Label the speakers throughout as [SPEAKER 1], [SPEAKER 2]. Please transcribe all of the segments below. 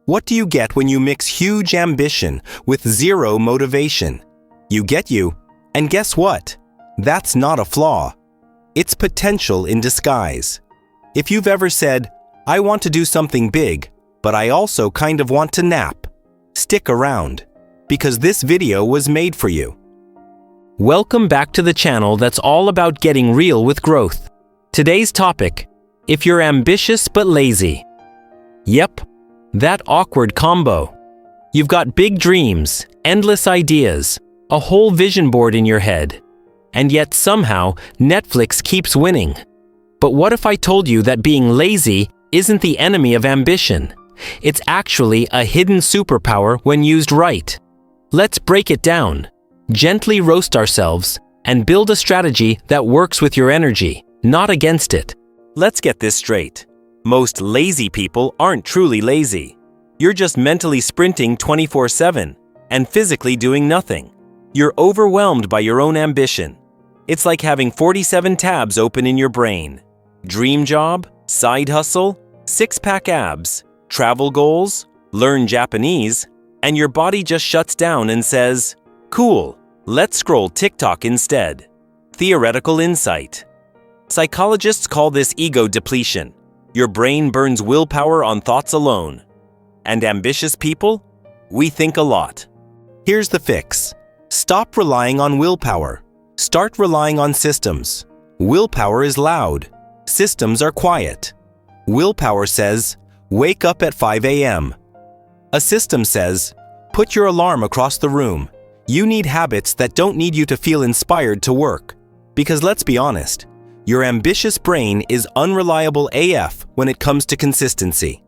[SPEAKER 1] What do you get when you mix huge ambition with zero motivation? You get you. And guess what? That's not a flaw. It's potential in disguise. If you've ever said, I want to do something big, but I also kind of want to nap, stick around, because this video was made for you. Welcome back to the channel that's all about getting real with growth. Today's topic, if you're ambitious but lazy. Yep, that awkward combo. You've got big dreams, endless ideas, a whole vision board in your head, and yet somehow Netflix keeps winning. But what if I told you that being lazy isn't the enemy of ambition? It's actually a hidden superpower when used right. Let's break it down, gently roast ourselves, and build a strategy that works with your energy, not against it. Let's get this straight. Most lazy people aren't truly lazy. You're just mentally sprinting 24/7 and physically doing nothing. You're overwhelmed by your own ambition. It's like having 47 tabs open in your brain. Dream job, side hustle, six-pack abs, travel goals, learn Japanese, and your body just shuts down and says, cool, let's scroll TikTok instead. Theoretical insight. Psychologists call this ego depletion. Your brain burns willpower on thoughts alone. And ambitious people? We think a lot. Here's the fix. Stop relying on willpower. Start relying on systems. Willpower is loud. Systems are quiet. Willpower says, wake up at 5 a.m. A system says, put your alarm across the room. You need habits that don't need you to feel inspired to work. Because let's be honest, your ambitious brain is unreliable AF when it comes to consistency.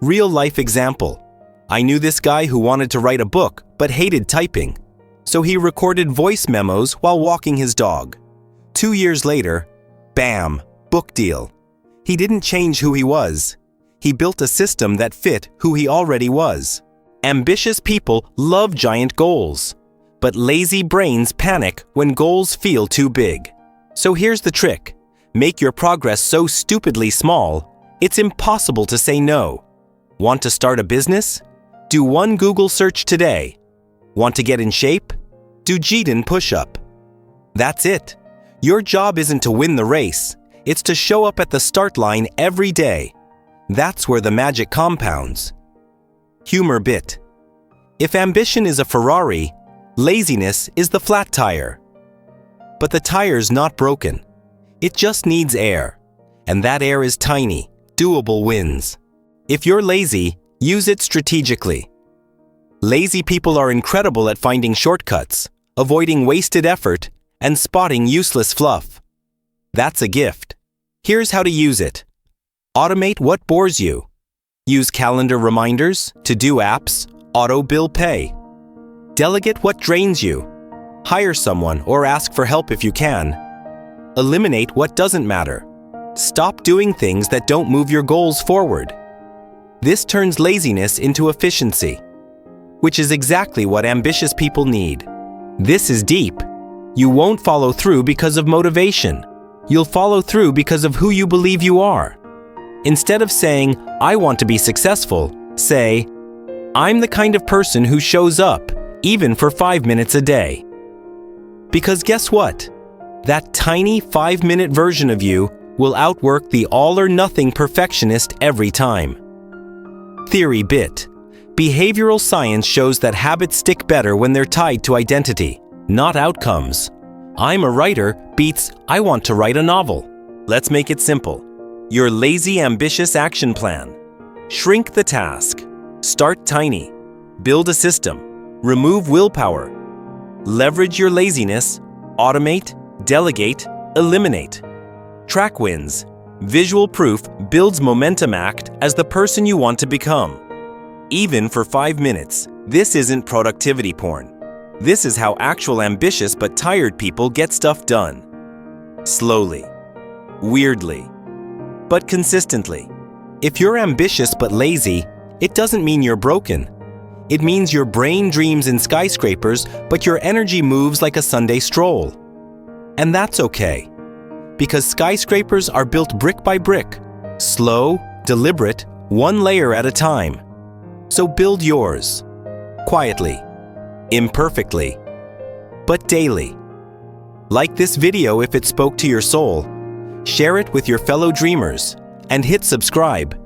[SPEAKER 1] Real-life example. I knew this guy who wanted to write a book but hated typing. So he recorded voice memos while walking his dog. 2 years later, bam, book deal. He didn't change who he was. He built a system that fit who he already was. Ambitious people love giant goals, but lazy brains panic when goals feel too big. So here's the trick. Make your progress so stupidly small, it's impossible to say no. Want to start a business? Do one Google search today. Want to get in shape? Do Jiden push-up. That's it. Your job isn't to win the race. It's to show up at the start line every day. That's where the magic compounds. Humor bit. If ambition is a Ferrari, laziness is the flat tire. But the tire's not broken. It just needs air. And that air is tiny, doable wins. If you're lazy, use it strategically. Lazy people are incredible at finding shortcuts, avoiding wasted effort, and spotting useless fluff. That's a gift. Here's how to use it. Automate what bores you. Use calendar reminders, to-do apps, auto bill pay. Delegate what drains you. Hire someone or ask for help if you can. Eliminate what doesn't matter. Stop doing things that don't move your goals forward. This turns laziness into efficiency, which is exactly what ambitious people need. This is deep. You won't follow through because of motivation. You'll follow through because of who you believe you are. Instead of saying, I want to be successful, say, I'm the kind of person who shows up, even for 5 minutes a day. Because guess what? That tiny 5-minute version of you will outwork the all-or-nothing perfectionist every time. Theory bit. Behavioral science shows that habits stick better when they're tied to identity, not outcomes. I'm a writer beats I want to write a novel. Let's make it simple. Your lazy, ambitious action plan. Shrink the task. Start tiny. Build a system. Remove willpower. Leverage your laziness. Automate, delegate, eliminate. Track wins. Visual proof builds momentum. Act as the person you want to become. Even for 5 minutes, this isn't productivity porn. This is how actual ambitious but tired people get stuff done. Slowly. Weirdly. But consistently. If you're ambitious but lazy, it doesn't mean you're broken. It means your brain dreams in skyscrapers, but your energy moves like a Sunday stroll. And that's okay. Because skyscrapers are built brick by brick, slow, deliberate, one layer at a time. So build yours. Quietly. Imperfectly. But daily. Like this video if it spoke to your soul. Share it with your fellow dreamers. And hit subscribe.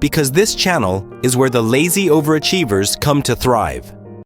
[SPEAKER 1] Because this channel is where the lazy overachievers come to thrive.